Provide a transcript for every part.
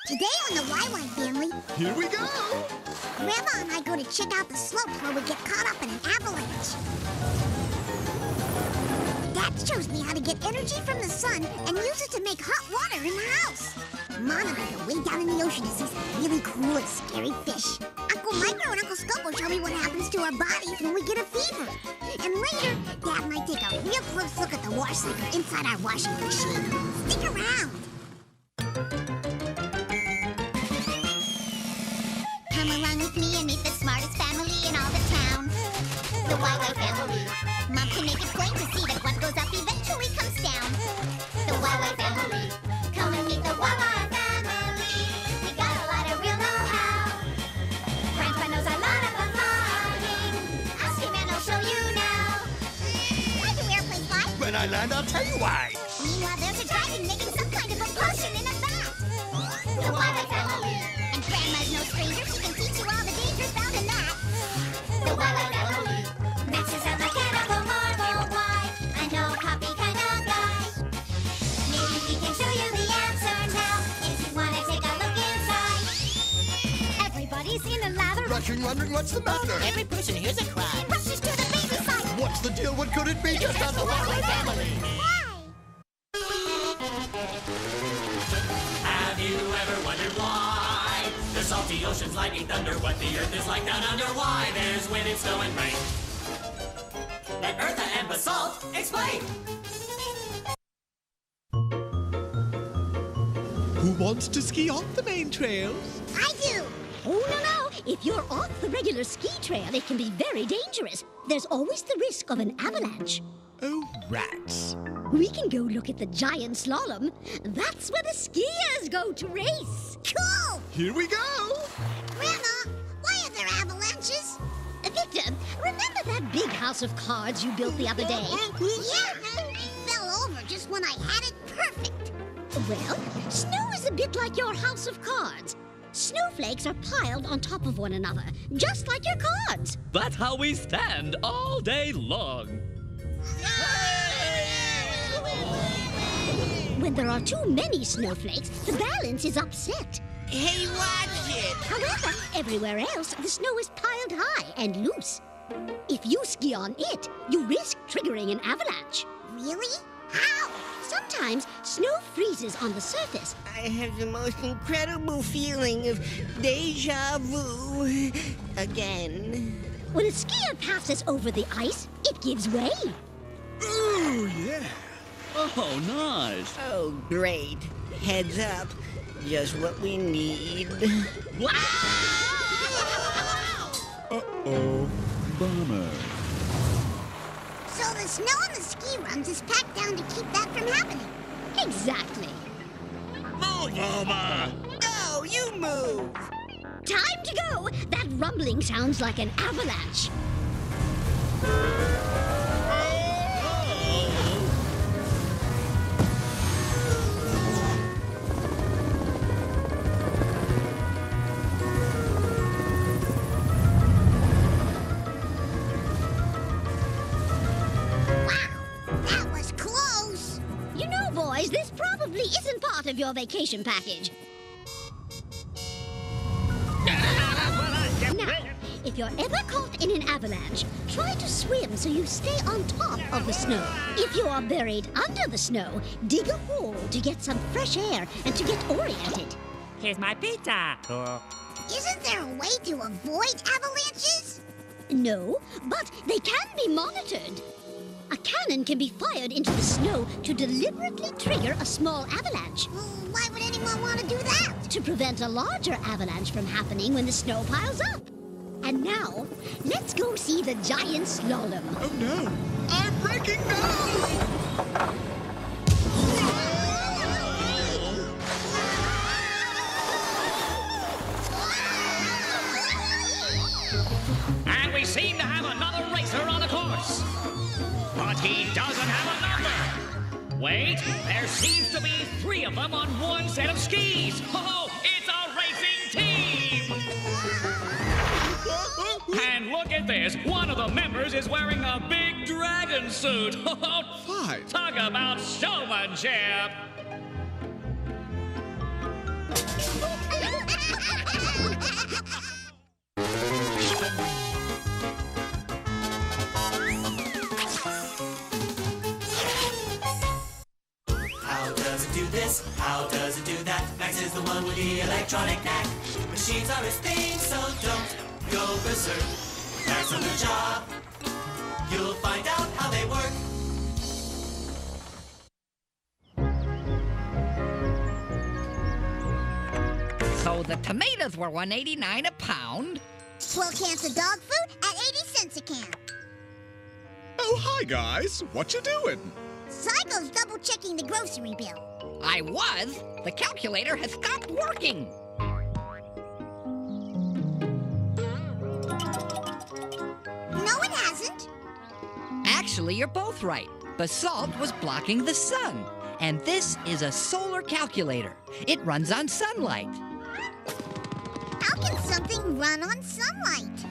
Today on the YY family, Here we go! Grandma and I go to check out the slopes where we get caught up in an avalanche. Dad shows me how to get energy from the sun and use it to make hot water in the house. Mom and I go way down in the ocean to see some really cool and scary fish. Uncle Micro and Uncle Skunk will show me what happens to our bodies when we get a fever. And later, Dad and I take a real close look at the wash cycle inside our washing machine. Stick around. Come along with me and meet the smartest family in all the town. The YY family. Mom can make it plain to see that what goes up eventually comes down. The YY family. Come and meet the YY family. We got a lot of real know-how. Grandpa knows a lot about flying. Ask him and he'll show you now. Why do airplanes fly? When I land, I'll tell you why. Meanwhile, there's a dragon making some kind of a potion in a vat. The YY family. And Grandma's no stranger. She can teach you all the dangers found in that. The YY family. Max is a mechanical marvel. Why? I know copy kind of guy. Maybe he can show you the answer now. If you want to take a look inside. Everybody's in a lather. Rushing, wondering what's the matter. Every person hears a cry. Rushes to the baby side. What's the deal? What could it be? Just on the YY family. Have you ever wondered why the salty ocean's lightning thunder? What the earth is like down under? Why there's wind and snow and rain? Let Eartha and Basalt explain. Who wants to ski off the main trails? I do. Oh, no. If you're off the regular ski trail, it can be very dangerous. There's always the risk of an avalanche. Oh, rats. We can go look at the giant slalom. That's where the skiers go to race. Cool. Here we go! Grandma, why are there avalanches? Victor, remember that big house of cards you built the other day? Yeah. It fell over just when I had it perfect. Well, snow is a bit like your house of cards. Snowflakes are piled on top of one another, just like your cards. That's how we stand all day long. When there are too many snowflakes, the balance is upset. Hey, watch it! However, everywhere else, the snow is piled high and loose. If you ski on it, you risk triggering an avalanche. Really? How? Sometimes snow freezes on the surface. I have the most incredible feeling of deja vu again. When a skier passes over the ice, it gives way. Ooh, yeah. Oh, nice. Oh, great. Heads up. Just what we need. Uh-oh. Bummer. So the snow on the ski runs is packed down to keep that from happening. Exactly. Move over! No, you move! Time to go! That rumbling sounds like an avalanche. That was close. You know, boys, this probably isn't part of your vacation package. Now, if you're ever caught in an avalanche, try to swim so you stay on top of the snow. If you are buried under the snow, dig a hole to get some fresh air and to get oriented. Here's my pizza. Isn't there a way to avoid avalanches? No, but they can be monitored. A cannon can be fired into the snow to deliberately trigger a small avalanche. Well, why would anyone want to do that? To prevent a larger avalanche from happening when the snow piles up. And now, let's go see the giant slalom. Oh, no. I'm breaking down! And we seem to have another racer on the course. But he doesn't have a number. Wait, there seems to be 3 of them on one set of skis. Oh, it's a racing team! And look at this. One of the members is wearing a big dragon suit. Fine. Talk about showmanship. electronic knack. Machines are his thing, so don't go berserk. That's on the job. You'll find out how they work. So the tomatoes were $1.89 a pound. 12 cans of dog food at 80 cents a can. Oh, hi, guys. What you doing? Zygo's double-checking the grocery bill. I was. The calculator has stopped working. No, it hasn't. Actually, you're both right. Basalt was blocking the sun. And this is a solar calculator. It runs on sunlight. How can something run on sunlight?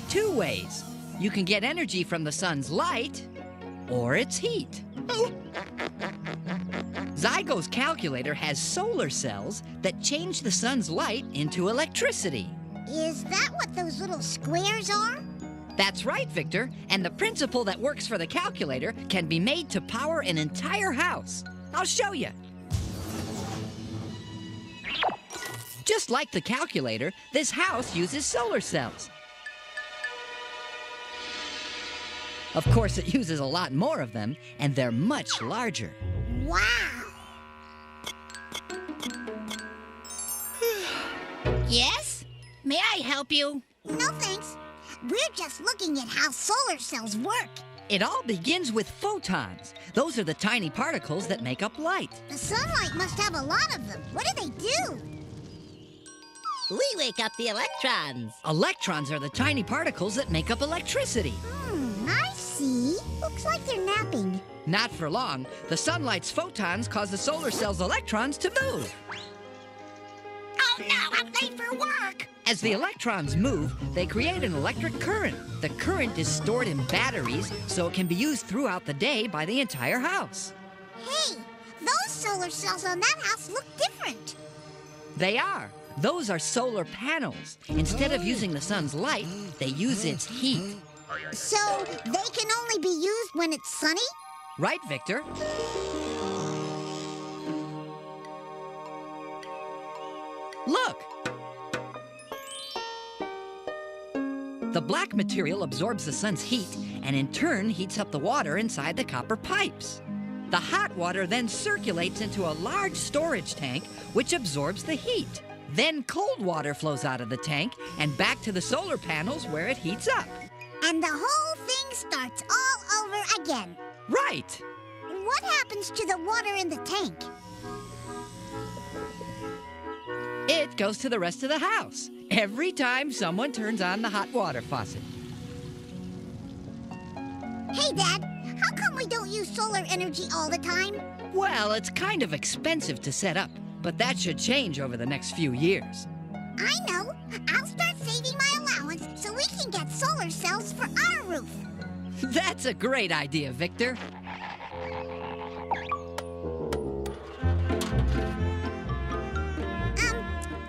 2 ways. You can get energy from the sun's light, or its heat. Zygo's calculator has solar cells that change the sun's light into electricity. Is that what those little squares are? That's right, Victor. And the principle that works for the calculator can be made to power an entire house. I'll show you. Just like the calculator, this house uses solar cells. Of course, it uses a lot more of them, and they're much larger. Wow! Yes? May I help you? No thanks. We're just looking at how solar cells work. It all begins with photons. Those are the tiny particles that make up light. The sunlight must have a lot of them. What do they do? We wake up the electrons. Electrons are the tiny particles that make up electricity. I see. Looks like they're napping. Not for long. The sunlight's photons cause the solar cell's electrons to move. Oh no, I'm late for work! As the electrons move, they create an electric current. The current is stored in batteries, so it can be used throughout the day by the entire house. Hey, those solar cells on that house look different. They are. Those are solar panels. Instead of using the sun's light, they use its heat. So they can only be used when it's sunny? Right, Victor? Look! The black material absorbs the sun's heat and in turn heats up the water inside the copper pipes. The hot water then circulates into a large storage tank which absorbs the heat. Then cold water flows out of the tank and back to the solar panels where it heats up. And the whole thing starts all over again. Right! What happens to the water in the tank? It goes to the rest of the house every time someone turns on the hot water faucet. Hey, Dad, how come we don't use solar energy all the time? Well, it's kind of expensive to set up, but that should change over the next few years. I know. I'll start saving my allowance so we can get solar cells for our roof. That's a great idea, Victor.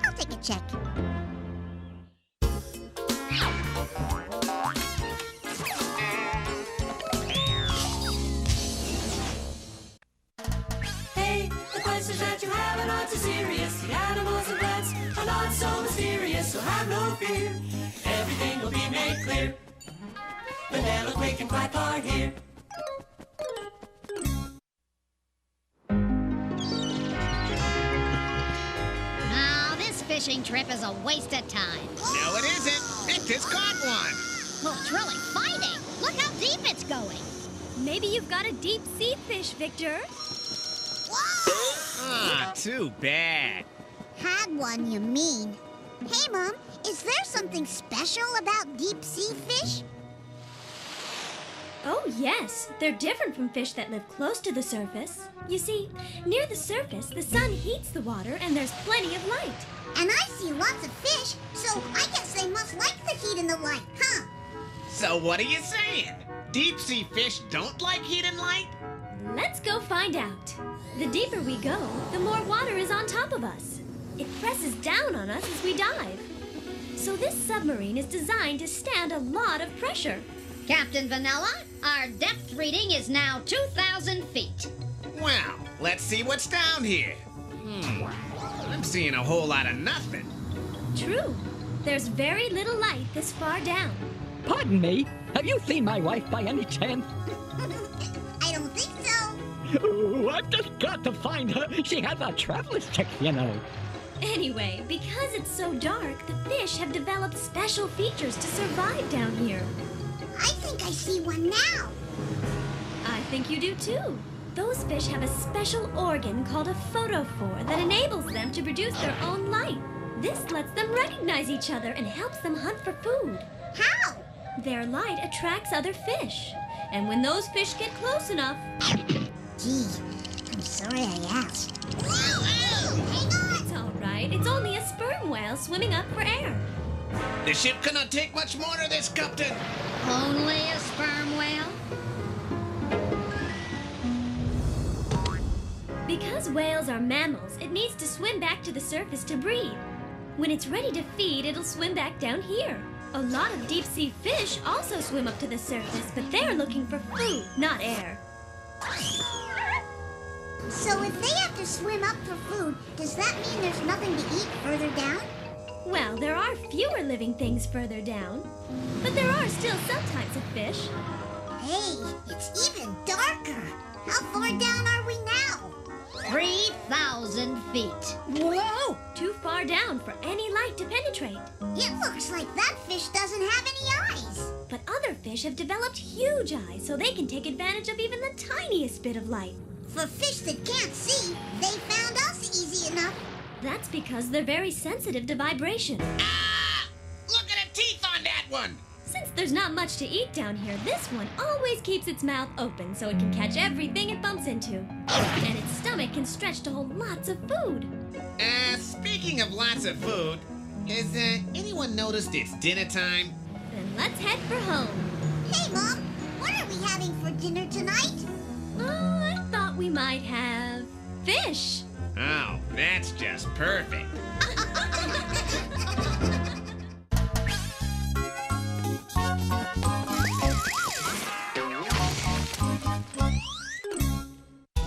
I'll take a check. Hey, the questions that you have are not too serious. The animals and plants are not so mysterious, so have no fear. Everything will be made clear. Vanilla, Quake, and Quack are here. Now, this fishing trip is a waste of time. No, it isn't. Victor's caught one. Well, it's really fighting. Look how deep it's going. Maybe you've got a deep sea fish, Victor. Ah, too bad. Had one, you mean. Hey, Mom, is there something special about deep sea fish? Oh, yes. They're different from fish that live close to the surface. You see, near the surface, the sun heats the water and there's plenty of light. And I see lots of fish, so I guess they must like the heat and the light, huh? So what are you saying? Deep sea fish don't like heat and light? Let's go find out. The deeper we go, the more water is on top of us. It presses down on us as we dive. So this submarine is designed to stand a lot of pressure. Captain Vanilla, our depth reading is now 2,000 feet. Well, let's see what's down here. I'm seeing a whole lot of nothing. True. There's very little light this far down. Pardon me, have you seen my wife by any chance? I don't think so. Oh, I've just got to find her. She has a traveler's check, you know. Anyway, because it's so dark, the fish have developed special features to survive down here. I think I see one now. I think you do too. Those fish have a special organ called a photophore that enables them to produce their own light. This lets them recognize each other and helps them hunt for food. How? Their light attracts other fish. And when those fish get close enough... Gee, I'm sorry I asked. Hang on! It's all right. It's only a sperm whale swimming up for air. The ship cannot take much more of this, Captain. Only a sperm whale? Because whales are mammals, it needs to swim back to the surface to breathe. When it's ready to feed, it'll swim back down here. A lot of deep-sea fish also swim up to the surface, but they're looking for food, not air. So if they have to swim up for food, does that mean there's nothing to eat further down? Well, there are fewer living things further down, but there are still some types of fish. Hey, it's even darker. How far down are we now? 3,000 feet. Whoa! Too far down for any light to penetrate. It looks like that fish doesn't have any eyes. But other fish have developed huge eyes so they can take advantage of even the tiniest bit of light. For fish that can't see, they found us easy enough. That's because they're very sensitive to vibration. Ah! Look at the teeth on that one! Since there's not much to eat down here, this one always keeps its mouth open so it can catch everything it bumps into. And its stomach can stretch to hold lots of food. Speaking of lots of food, has anyone noticed it's dinner time? Then let's head for home. Hey, Mom, what are we having for dinner tonight? Oh, I thought we might have fish. Oh, that's just perfect.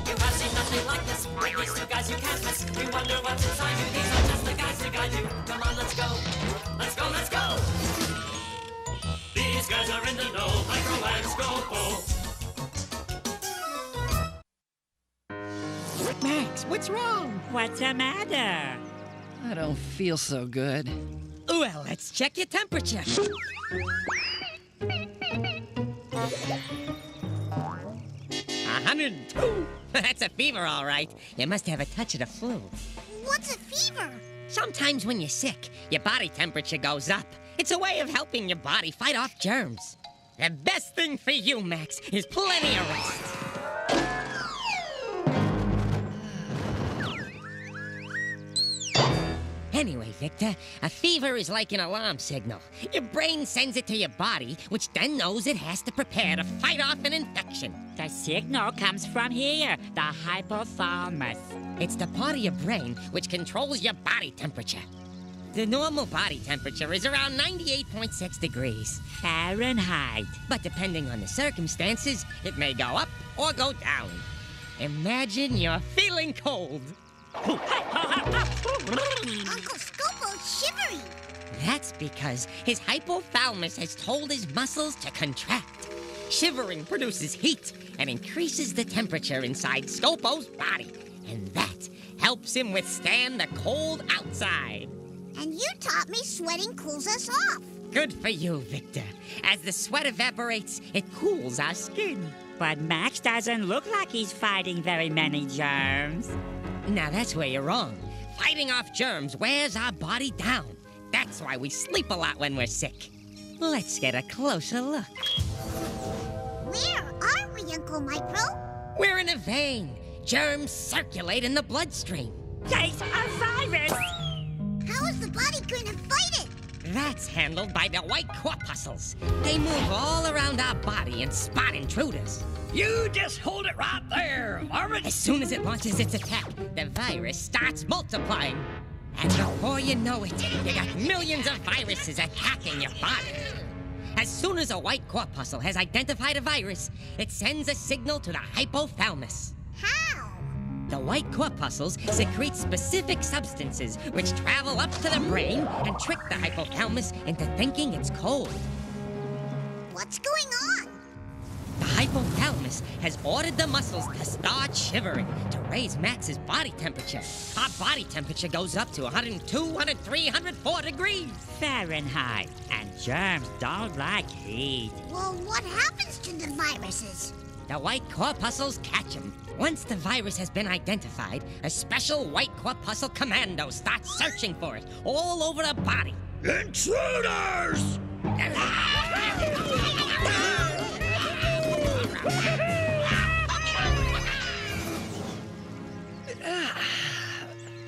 You have seen nothing like this. With these two guys you can't miss. You wonder what's inside you. These are just the guys to guide you. Come on, let's go. Let's go, let's go. These guys are in the know. Micro and Scopo. Max, what's wrong? What's the matter? I don't feel so good. Well, let's check your temperature. 102. That's a fever, all right. You must have a touch of the flu. What's a fever? Sometimes when you're sick, your body temperature goes up. It's a way of helping your body fight off germs. The best thing for you, Max, is plenty of rest. Anyway, Victor, a fever is like an alarm signal. Your brain sends it to your body, which then knows it has to prepare to fight off an infection. The signal comes from here, the hypothalamus. It's the part of your brain which controls your body temperature. The normal body temperature is around 98.6 degrees Fahrenheit. But depending on the circumstances, it may go up or go down. Imagine you're feeling cold. Uncle Scopo's shivering. That's because his hypothalamus has told his muscles to contract. Shivering produces heat and increases the temperature inside Scopo's body. And that helps him withstand the cold outside. And you taught me sweating cools us off. Good for you, Victor. As the sweat evaporates, it cools our skin. But Max doesn't look like he's fighting very many germs. Now that's where you're wrong. Fighting off germs wears our body down. That's why we sleep a lot when we're sick. Let's get a closer look. Where are we, Uncle Micro? We're in a vein. Germs circulate in the bloodstream. There's a virus! How is the body going to fight it? That's handled by the white corpuscles. They move all around our body and spot intruders. You just hold it right there, varmint. As soon as it launches its attack, the virus starts multiplying. And before you know it, you got millions of viruses attacking your body. As soon as a white corpuscle has identified a virus, it sends a signal to the hypothalamus. How? The white corpuscles secrete specific substances which travel up to the brain and trick the hypothalamus into thinking it's cold. What's going on? The hypothalamus has ordered the muscles to start shivering to raise Max's body temperature. Our body temperature goes up to 102, 103, 104 degrees Fahrenheit. And germs don't like heat. Well, what happens to the viruses? The white corpuscles catch them. Once the virus has been identified, a special white corpuscle commando starts searching for it all over the body. Intruders!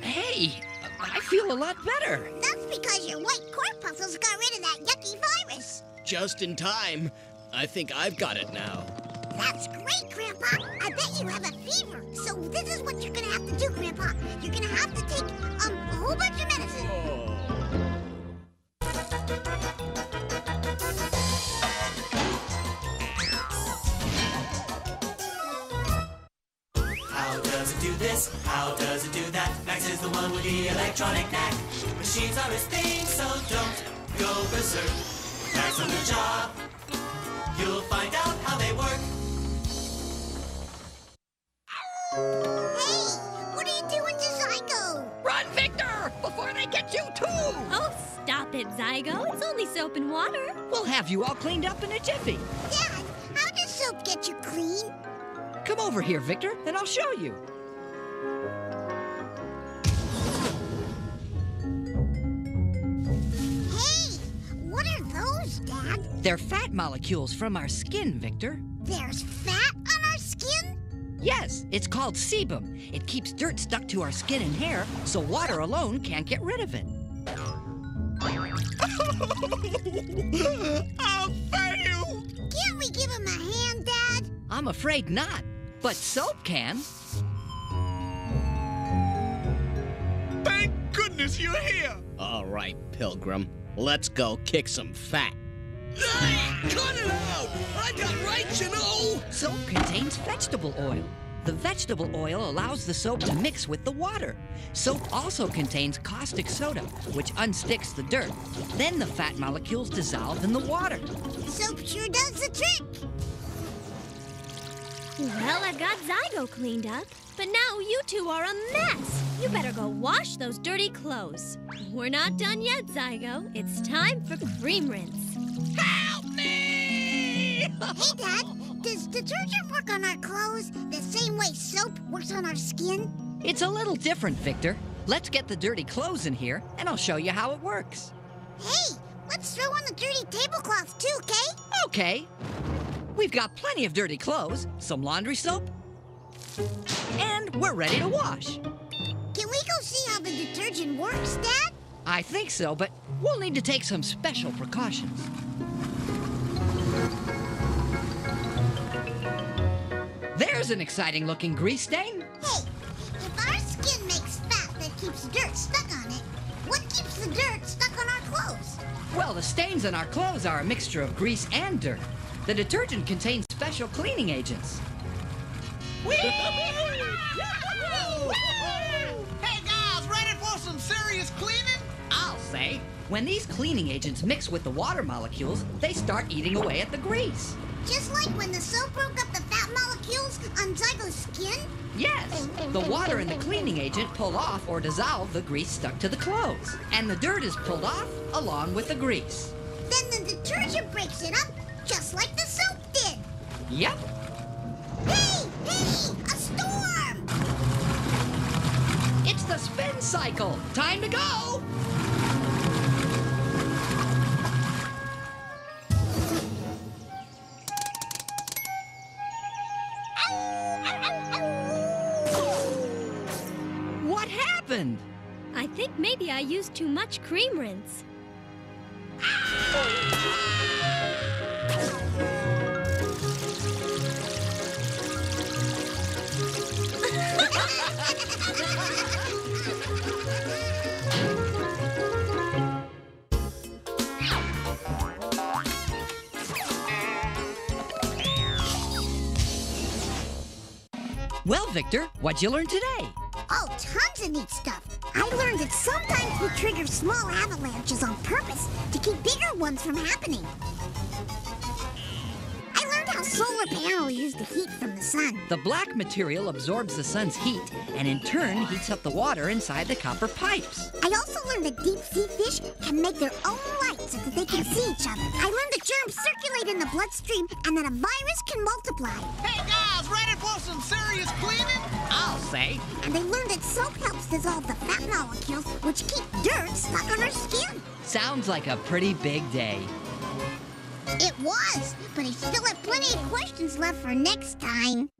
Hey, I feel a lot better. That's because your white corpuscles got rid of that yucky virus. Just in time. I think I've got it now. That's great, Grandpa. I bet you have a fever. So this is what you're gonna have to do, Grandpa. You're gonna have to take a whole bunch of medicine. How does it do this? How does it do that? Max is the one with the electronic knack. Machines are his thing, so don't go berserk. Max on the job. You'll find out how they work. Hey, what are you doing to Zygo? Run, Victor, before they get you too. Oh, stop it, Zygo. It's only soap and water. We'll have you all cleaned up in a jiffy. Dad, how does soap get you clean? Come over here, Victor, and I'll show you. Hey, what are those, Dad? They're fat molecules from our skin, Victor. There's fat on our skin? Yes, it's called sebum. It keeps dirt stuck to our skin and hair, so water alone can't get rid of it. I'll fail! Can't we give him a hand, Dad? I'm afraid not, but soap can. Thank goodness you're here! All right, Pilgrim. Let's go kick some fat. Cut it out! I got rights, you know! Soap contains vegetable oil. The vegetable oil allows the soap to mix with the water. Soap also contains caustic soda, which unsticks the dirt. Then the fat molecules dissolve in the water. Soap sure does the trick. Well, I've got Zygo cleaned up, but now you two are a mess. You better go wash those dirty clothes. We're not done yet, Zygo. It's time for cream rinse. Help me! Hey, Dad, does detergent work on our clothes the same way soap works on our skin? It's a little different, Victor. Let's get the dirty clothes in here, and I'll show you how it works. Hey, let's throw on the dirty tablecloth too, okay? Okay. We've got plenty of dirty clothes, some laundry soap, and we're ready to wash. Can we go see how the detergent works, Dad? I think so, but we'll need to take some special precautions. There's an exciting-looking grease stain. Hey, if our skin makes fat that keeps dirt stuck on it, what keeps the dirt stuck on our clothes? Well, the stains on our clothes are a mixture of grease and dirt. The detergent contains special cleaning agents. Hey, guys, ready for some serious cleaning? I'll say. When these cleaning agents mix with the water molecules, they start eating away at the grease. Just like when the soap broke up the fat molecules on Zygo's skin? Yes, the water and the cleaning agent pull off or dissolve the grease stuck to the clothes. And the dirt is pulled off along with the grease. Then the detergent breaks it up, just like the soap did. Yep. Hey, a storm! It's the spin cycle. Time to go. What happened? I think maybe I used too much cream rinse. Well, Victor, what'd you learn today? Oh, tons of neat stuff. I learned that sometimes we trigger small avalanches on purpose to keep bigger ones from happening. I learned how solar panels use the heat from the sun. The black material absorbs the sun's heat and in turn heats up the water inside the copper pipes. I also learned that deep sea fish can make their own light so that they can see each other. I learned that germs circulate in the bloodstream and that a virus can multiply. Hey guys, ready for some serious cleaning? I'll say. And they learned that soap helps dissolve the fat molecules, which keep dirt stuck on our skin. Sounds like a pretty big day. It was, but I still have plenty of questions left for next time.